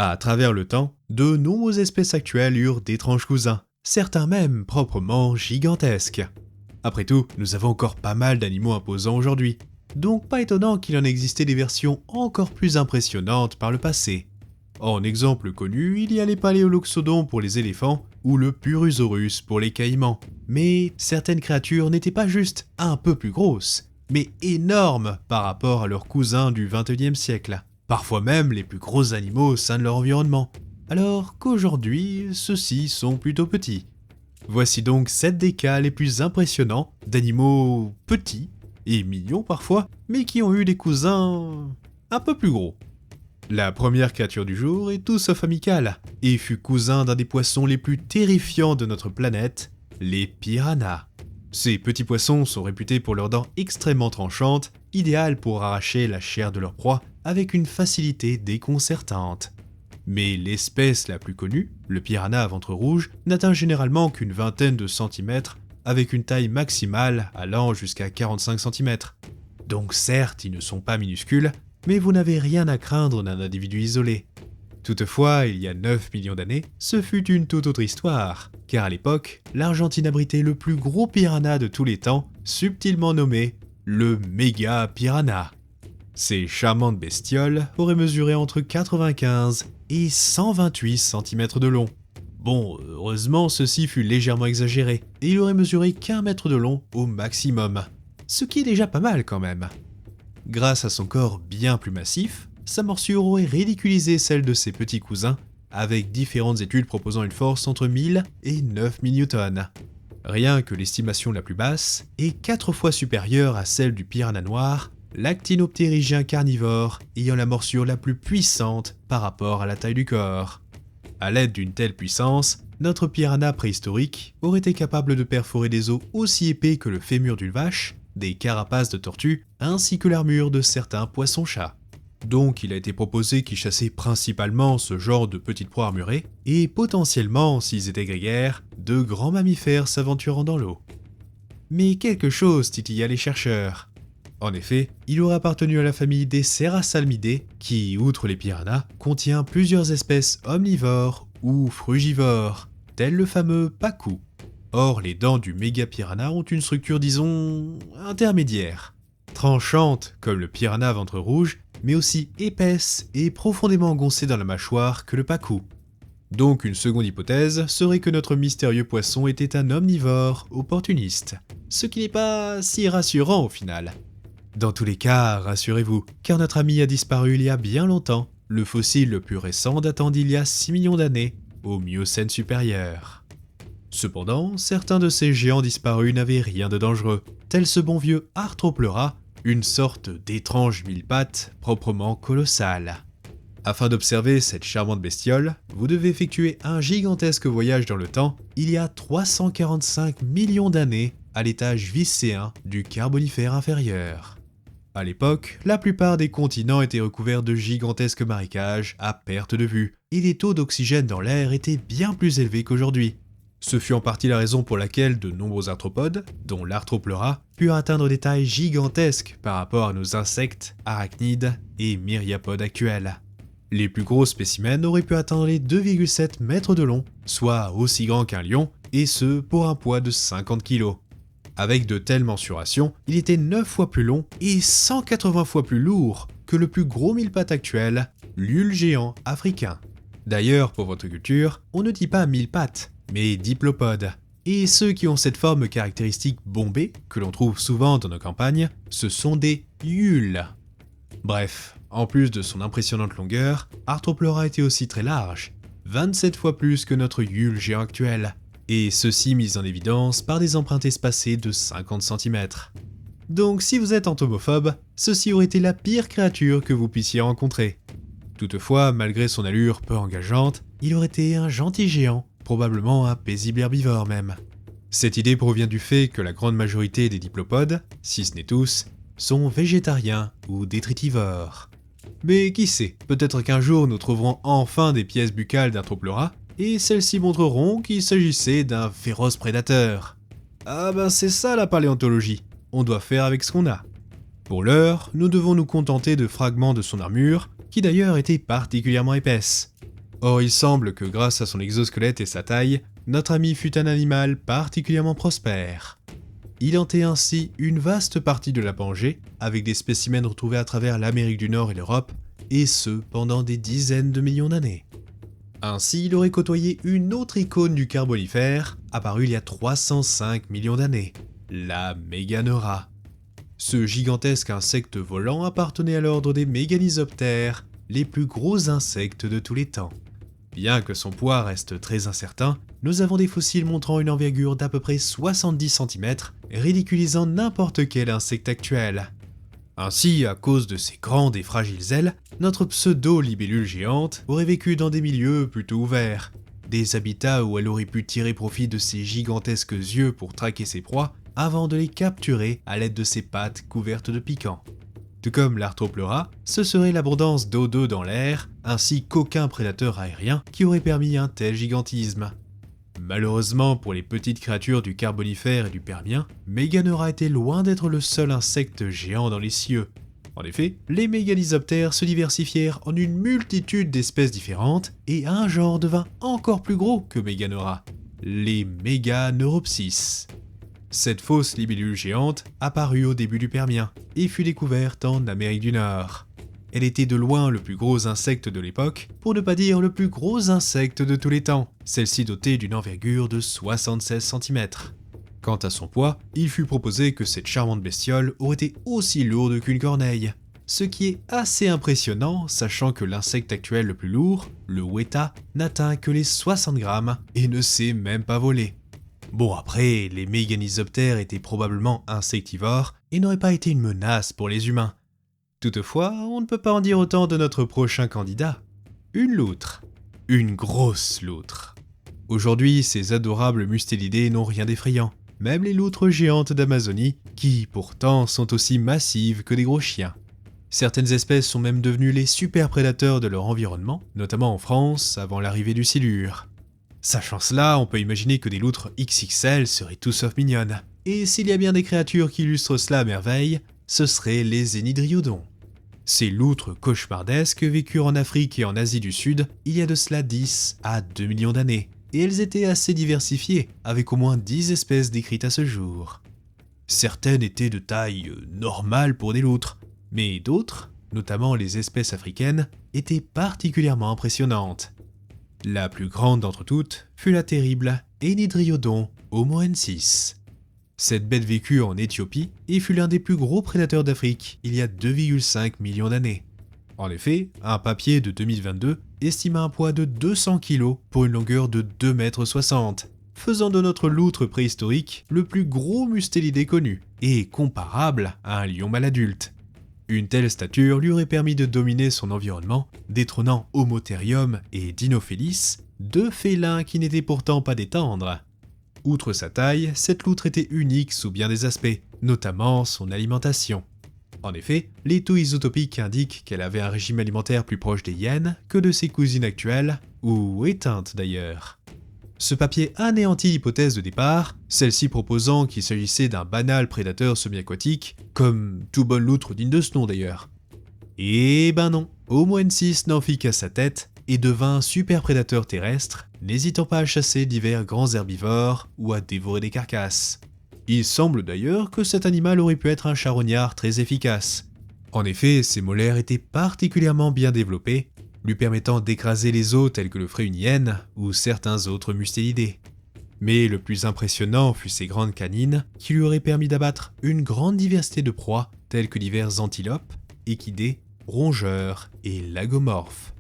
À travers le temps, de nombreuses espèces actuelles eurent d'étranges cousins, certains même proprement gigantesques. Après tout, nous avons encore pas mal d'animaux imposants aujourd'hui, donc pas étonnant qu'il en existait des versions encore plus impressionnantes par le passé. En exemple connu, il y a les paléoloxodons pour les éléphants ou le Purusaurus pour les caïmans. Mais certaines créatures n'étaient pas juste un peu plus grosses, mais énormes par rapport à leurs cousins du XXIe siècle. Parfois même les plus gros animaux au sein de leur environnement. Alors qu'aujourd'hui, ceux-ci sont plutôt petits. Voici donc 7 des cas les plus impressionnants d'animaux petits et mignons parfois, mais qui ont eu des cousins un peu plus gros. La première créature du jour est tout sauf amicale, et fut cousin d'un des poissons les plus terrifiants de notre planète, les piranhas. Ces petits poissons sont réputés pour leurs dents extrêmement tranchantes, idéales pour arracher la chair de leur proie avec une facilité déconcertante. Mais l'espèce la plus connue, le piranha à ventre rouge, n'atteint généralement qu'une vingtaine de centimètres, avec une taille maximale allant jusqu'à 45 centimètres. Donc certes, ils ne sont pas minuscules, mais vous n'avez rien à craindre d'un individu isolé. Toutefois, il y a 9 millions d'années, ce fut une toute autre histoire, car à l'époque, l'Argentine abritait le plus gros piranha de tous les temps, subtilement nommé le méga piranha. Ces charmantes bestioles auraient mesuré entre 95 et 128 cm de long. Bon, heureusement, ceci fut légèrement exagéré, et il aurait mesuré qu'1 mètre de long au maximum, ce qui est déjà pas mal quand même. Grâce à son corps bien plus massif, sa morsure aurait ridiculisé celle de ses petits cousins, avec différentes études proposant une force entre 1000 et 9000 Newtons. Rien que l'estimation la plus basse est 4 fois supérieure à celle du piranha noir, l'actinoptérygien carnivore ayant la morsure la plus puissante par rapport à la taille du corps. À l'aide d'une telle puissance, notre piranha préhistorique aurait été capable de perforer des os aussi épais que le fémur d'une vache, des carapaces de tortues, ainsi que l'armure de certains poissons-chats. Donc il a été proposé qu'ils chassaient principalement ce genre de petites proies armurées, et potentiellement, s'ils étaient grégaires, de grands mammifères s'aventurant dans l'eau. Mais quelque chose titilla les chercheurs. En effet, il aurait appartenu à la famille des Serrasalmidae, qui, outre les piranhas, contient plusieurs espèces omnivores ou frugivores, tel le fameux pacu. Or, les dents du méga-piranha ont une structure, disons, intermédiaire. Tranchante, comme le piranha à ventre rouge, mais aussi épaisse et profondément engoncée dans la mâchoire que le pacu. Donc une seconde hypothèse serait que notre mystérieux poisson était un omnivore opportuniste, ce qui n'est pas si rassurant au final. Dans tous les cas, rassurez-vous, car notre ami a disparu il y a bien longtemps, le fossile le plus récent datant d'il y a 6 millions d'années, au Miocène supérieur. Cependant, certains de ces géants disparus n'avaient rien de dangereux, tel ce bon vieux Arthropleura, une sorte d'étrange mille-pattes proprement colossale. Afin d'observer cette charmante bestiole, vous devez effectuer un gigantesque voyage dans le temps, il y a 345 millions d'années, à l'étage vicéen du Carbonifère inférieur. À l'époque, la plupart des continents étaient recouverts de gigantesques marécages à perte de vue, et les taux d'oxygène dans l'air étaient bien plus élevés qu'aujourd'hui. Ce fut en partie la raison pour laquelle de nombreux arthropodes, dont l'Arthropleura, purent atteindre des tailles gigantesques par rapport à nos insectes, arachnides et myriapodes actuels. Les plus gros spécimens auraient pu atteindre les 2,7 mètres de long, soit aussi grand qu'un lion, et ce pour un poids de 50 kg. Avec de telles mensurations, il était 9 fois plus long et 180 fois plus lourd que le plus gros mille-pattes actuel, l'hule géant africain. D'ailleurs, pour votre culture, on ne dit pas mille-pattes, mais diplopodes. Et ceux qui ont cette forme caractéristique bombée, que l'on trouve souvent dans nos campagnes, ce sont des hules. Bref, en plus de son impressionnante longueur, Arthropleura était aussi très large, 27 fois plus que notre hule géant actuel, et ceci mis en évidence par des empreintes espacées de 50 cm. Donc si vous êtes entomophobe, ceci aurait été la pire créature que vous puissiez rencontrer. Toutefois, malgré son allure peu engageante, il aurait été un gentil géant, probablement un paisible herbivore même. Cette idée provient du fait que la grande majorité des diplopodes, si ce n'est tous, sont végétariens ou détritivores. Mais qui sait, peut-être qu'un jour nous trouverons enfin des pièces buccales d'Arthropleura, et celles-ci montreront qu'il s'agissait d'un féroce prédateur. Ah ben c'est ça la paléontologie, on doit faire avec ce qu'on a. Pour l'heure, nous devons nous contenter de fragments de son armure, qui d'ailleurs était particulièrement épaisse. Or il semble que grâce à son exosquelette et sa taille, notre ami fut un animal particulièrement prospère. Il hantait ainsi une vaste partie de la Pangée, avec des spécimens retrouvés à travers l'Amérique du Nord et l'Europe, et ce pendant des dizaines de millions d'années. Ainsi, il aurait côtoyé une autre icône du Carbonifère, apparue il y a 305 millions d'années, la Méganeura. Ce gigantesque insecte volant appartenait à l'ordre des Méganisoptères, les plus gros insectes de tous les temps. Bien que son poids reste très incertain, nous avons des fossiles montrant une envergure d'à peu près 70 cm, ridiculisant n'importe quel insecte actuel. Ainsi, à cause de ses grandes et fragiles ailes, notre pseudo-libellule géante aurait vécu dans des milieux plutôt ouverts, des habitats où elle aurait pu tirer profit de ses gigantesques yeux pour traquer ses proies avant de les capturer à l'aide de ses pattes couvertes de piquants. Tout comme l'Arthropleura, ce serait l'abondance d'O2 dans l'air, ainsi qu'aucun prédateur aérien qui aurait permis un tel gigantisme. Malheureusement pour les petites créatures du Carbonifère et du Permien, Méganeura était loin d'être le seul insecte géant dans les cieux. En effet, les Méganisoptères se diversifièrent en une multitude d'espèces différentes et un genre devint encore plus gros que Méganeura, les Méganeuropsis. Cette fausse libellule géante apparut au début du Permien et fut découverte en Amérique du Nord. Elle était de loin le plus gros insecte de l'époque, pour ne pas dire le plus gros insecte de tous les temps, celle-ci dotée d'une envergure de 76 cm. Quant à son poids, il fut proposé que cette charmante bestiole aurait été aussi lourde qu'une corneille, ce qui est assez impressionnant sachant que l'insecte actuel le plus lourd, le weta, n'atteint que les 60 grammes et ne sait même pas voler. Bon après, les Méganisoptères étaient probablement insectivores et n'auraient pas été une menace pour les humains. Toutefois, on ne peut pas en dire autant de notre prochain candidat. Une loutre. Une grosse loutre. Aujourd'hui, ces adorables mustélidés n'ont rien d'effrayant, même les loutres géantes d'Amazonie, qui pourtant sont aussi massives que des gros chiens. Certaines espèces sont même devenues les super prédateurs de leur environnement, notamment en France avant l'arrivée du silure. Sachant cela, on peut imaginer que des loutres XXL seraient tout sauf mignonnes. Et s'il y a bien des créatures qui illustrent cela à merveille, ce seraient les Énidriodons. Ces loutres cauchemardesques vécurent en Afrique et en Asie du Sud il y a de cela 10 à 2 millions d'années, et elles étaient assez diversifiées, avec au moins 10 espèces décrites à ce jour. Certaines étaient de taille normale pour des loutres, mais d'autres, notamment les espèces africaines, étaient particulièrement impressionnantes. La plus grande d'entre toutes fut la terrible Énidriodon homoensis. Cette bête vécut en Éthiopie et fut l'un des plus gros prédateurs d'Afrique il y a 2,5 millions d'années. En effet, un papier de 2022 estima un poids de 200 kg pour une longueur de 2,60 m, faisant de notre loutre préhistorique le plus gros mustélidé connu et comparable à un lion mâle adulte. Une telle stature lui aurait permis de dominer son environnement, détrônant Homotherium et Dinophélis, deux félins qui n'étaient pourtant pas des tendres. Outre sa taille, cette loutre était unique sous bien des aspects, notamment son alimentation. En effet, les taux isotopiques indiquent qu'elle avait un régime alimentaire plus proche des hyènes que de ses cousines actuelles, ou éteintes d'ailleurs. Ce papier anéantit l'hypothèse de départ, celle-ci proposant qu'il s'agissait d'un banal prédateur semi-aquatique, comme tout bonne loutre digne de ce nom d'ailleurs. Et ben non, Homoensis n'en fit qu'à sa tête et devint un super prédateur terrestre, n'hésitant pas à chasser divers grands herbivores ou à dévorer des carcasses. Il semble d'ailleurs que cet animal aurait pu être un charognard très efficace. En effet, ses molaires étaient particulièrement bien développés, lui permettant d'écraser les os tels que le ferait une hyène ou certains autres mustélidés. Mais le plus impressionnant fut ses grandes canines qui lui auraient permis d'abattre une grande diversité de proies telles que divers antilopes, équidés, rongeurs et lagomorphes.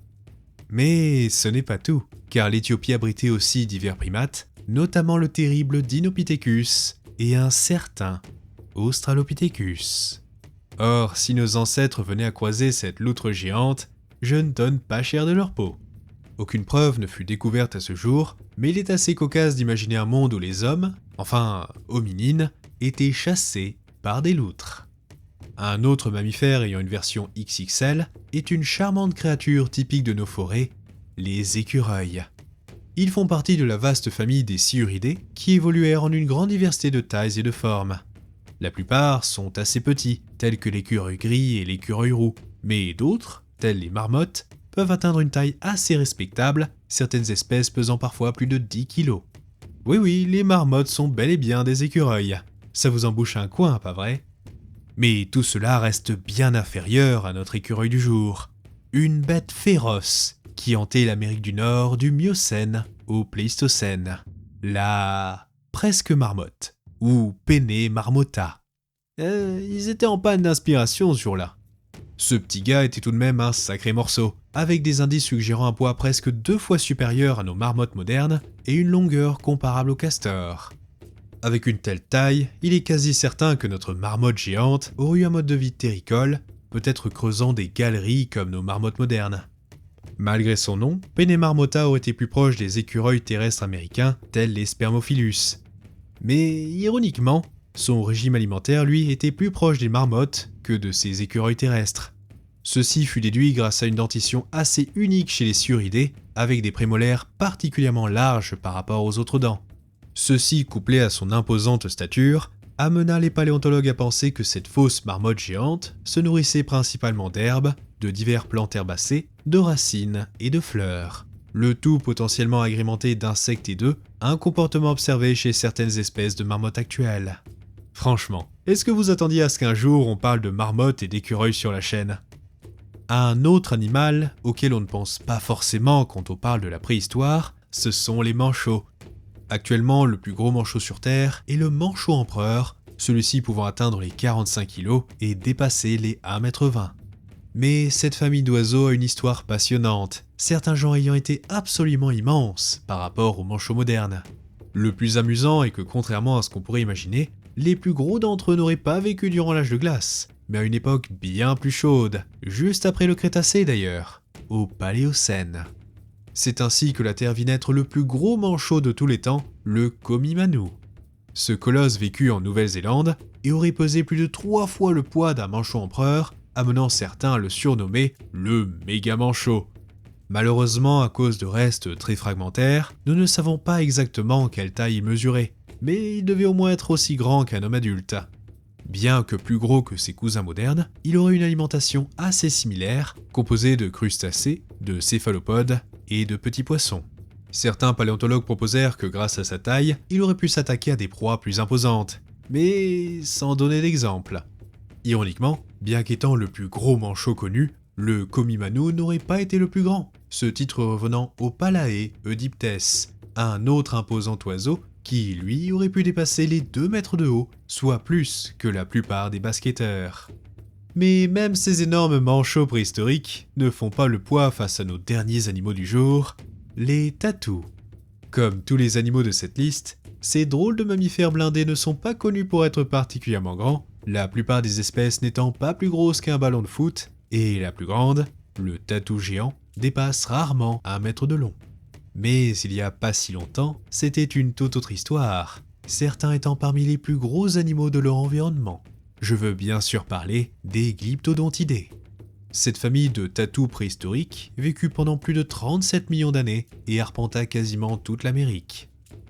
Mais ce n'est pas tout, car l'Éthiopie abritait aussi divers primates, notamment le terrible Dinopithecus et un certain Australopithecus. Or, si nos ancêtres venaient à croiser cette loutre géante, je ne donne pas cher de leur peau. Aucune preuve ne fut découverte à ce jour, mais il est assez cocasse d'imaginer un monde où les hommes, enfin hominines, étaient chassés par des loutres. Un autre mammifère ayant une version XXL est une charmante créature typique de nos forêts, les écureuils. Ils font partie de la vaste famille des sciuridés qui évoluèrent en une grande diversité de tailles et de formes. La plupart sont assez petits, tels que l'écureuil gris et l'écureuil roux, mais d'autres, telles les marmottes, peuvent atteindre une taille assez respectable, certaines espèces pesant parfois plus de 10 kg. Oui oui, les marmottes sont bel et bien des écureuils. Ça vous embouche un coin, pas vrai? Mais tout cela reste bien inférieur à notre écureuil du jour. Une bête féroce qui hantait l'Amérique du Nord du Miocène au Pléistocène. La presque marmotte, ou Pene marmotta. Ils étaient en panne d'inspiration ce jour-là. Ce petit gars était tout de même un sacré morceau, avec des indices suggérant un poids presque 2 fois supérieur à nos marmottes modernes et une longueur comparable au castor. Avec une telle taille, il est quasi certain que notre marmotte géante aurait eu un mode de vie terricole, peut-être creusant des galeries comme nos marmottes modernes. Malgré son nom, Pene marmotta aurait été plus proche des écureuils terrestres américains, tels les Spermophilus. Mais ironiquement, son régime alimentaire, lui, était plus proche des marmottes que de ces écureuils terrestres. Ceci fut déduit grâce à une dentition assez unique chez les sciuridés, avec des prémolaires particulièrement larges par rapport aux autres dents. Ceci, couplé à son imposante stature, amena les paléontologues à penser que cette fausse marmotte géante se nourrissait principalement d'herbes, de divers plantes herbacées, de racines et de fleurs. Le tout potentiellement agrémenté d'insectes et d'œufs, un comportement observé chez certaines espèces de marmottes actuelles. Franchement, est-ce que vous attendiez à ce qu'un jour on parle de marmottes et d'écureuils sur la chaîne? Un autre animal auquel on ne pense pas forcément quand on parle de la préhistoire, ce sont les manchots. Actuellement, le plus gros manchot sur Terre est le manchot empereur, celui-ci pouvant atteindre les 45 kg et dépasser les 1,20 m. Mais cette famille d'oiseaux a une histoire passionnante, certains genres ayant été absolument immenses par rapport aux manchots modernes. Le plus amusant est que contrairement à ce qu'on pourrait imaginer, les plus gros d'entre eux n'auraient pas vécu durant l'âge de glace, mais à une époque bien plus chaude, juste après le Crétacé d'ailleurs, au Paléocène. C'est ainsi que la Terre vit naître le plus gros manchot de tous les temps, le Komimanu. Ce colosse vécut en Nouvelle-Zélande et aurait pesé plus de 3 fois le poids d'un manchot empereur, amenant certains à le surnommer le méga manchot. Malheureusement, à cause de restes très fragmentaires, nous ne savons pas exactement quelle taille il mesurait, mais il devait au moins être aussi grand qu'un homme adulte. Bien que plus gros que ses cousins modernes, il aurait une alimentation assez similaire, composée de crustacés, de céphalopodes et de petits poissons. Certains paléontologues proposèrent que grâce à sa taille, il aurait pu s'attaquer à des proies plus imposantes, mais sans donner d'exemple. Ironiquement, bien qu'étant le plus gros manchot connu, le Komimanu n'aurait pas été le plus grand, ce titre revenant au Palae Oediptes, un autre imposant oiseau qui, lui, aurait pu dépasser les 2 mètres de haut, soit plus que la plupart des basketteurs. Mais même ces énormes manchots préhistoriques ne font pas le poids face à nos derniers animaux du jour, les tatous. Comme tous les animaux de cette liste, ces drôles de mammifères blindés ne sont pas connus pour être particulièrement grands, la plupart des espèces n'étant pas plus grosses qu'un ballon de foot, et la plus grande, le tatou géant, dépasse rarement 1 mètre de long. Mais il y a pas si longtemps, c'était une toute autre histoire, certains étant parmi les plus gros animaux de leur environnement. Je veux bien sûr parler des Glyptodontidés. Cette famille de tatous préhistoriques vécut pendant plus de 37 millions d'années et arpenta quasiment toute l'Amérique.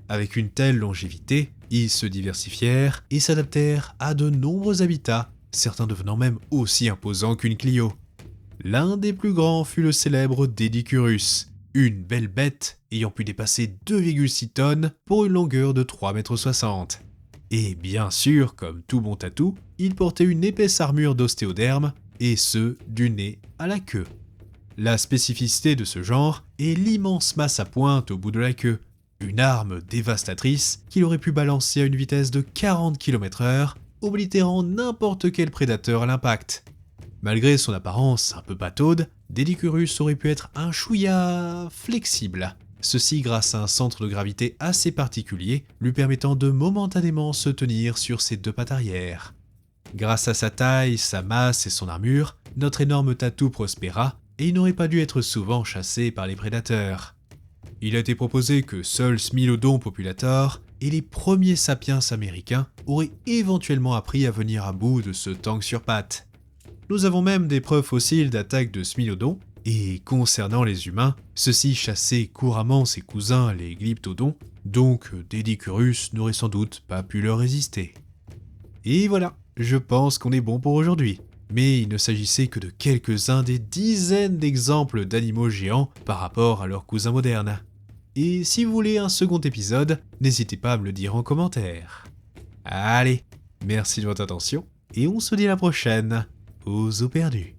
Avec une telle longévité, ils se diversifièrent et s'adaptèrent à de nombreux habitats, certains devenant même aussi imposants qu'une Clio. L'un des plus grands fut le célèbre Dedicurus, une belle bête ayant pu dépasser 2,6 tonnes pour une longueur de 3,60 m. Et bien sûr, comme tout bon tatou, il portait une épaisse armure d'ostéoderme, et ce, du nez à la queue. La spécificité de ce genre est l'immense masse à pointe au bout de la queue, une arme dévastatrice qu'il aurait pu balancer à une vitesse de 40 km/h, oblitérant n'importe quel prédateur à l'impact. Malgré son apparence un peu pataude, Dedicurus aurait pu être un chouïa flexible. Ceci grâce à un centre de gravité assez particulier, lui permettant de momentanément se tenir sur ses 2 pattes arrière. Grâce à sa taille, sa masse et son armure, notre énorme tatou prospéra et il n'aurait pas dû être souvent chassé par les prédateurs. Il a été proposé que seul Smilodon populator et les premiers sapiens américains auraient éventuellement appris à venir à bout de ce tank sur pattes. Nous avons même des preuves fossiles d'attaque de Smilodon, et concernant les humains, ceux-ci chassaient couramment ses cousins les Glyptodons, donc Dedicurus n'aurait sans doute pas pu leur résister. Et voilà, je pense qu'on est bon pour aujourd'hui. Mais il ne s'agissait que de quelques-uns des dizaines d'exemples d'animaux géants par rapport à leurs cousins modernes. Et si vous voulez un second épisode, n'hésitez pas à me le dire en commentaire. Allez, merci de votre attention, et on se dit à la prochaine, aux eaux perdues.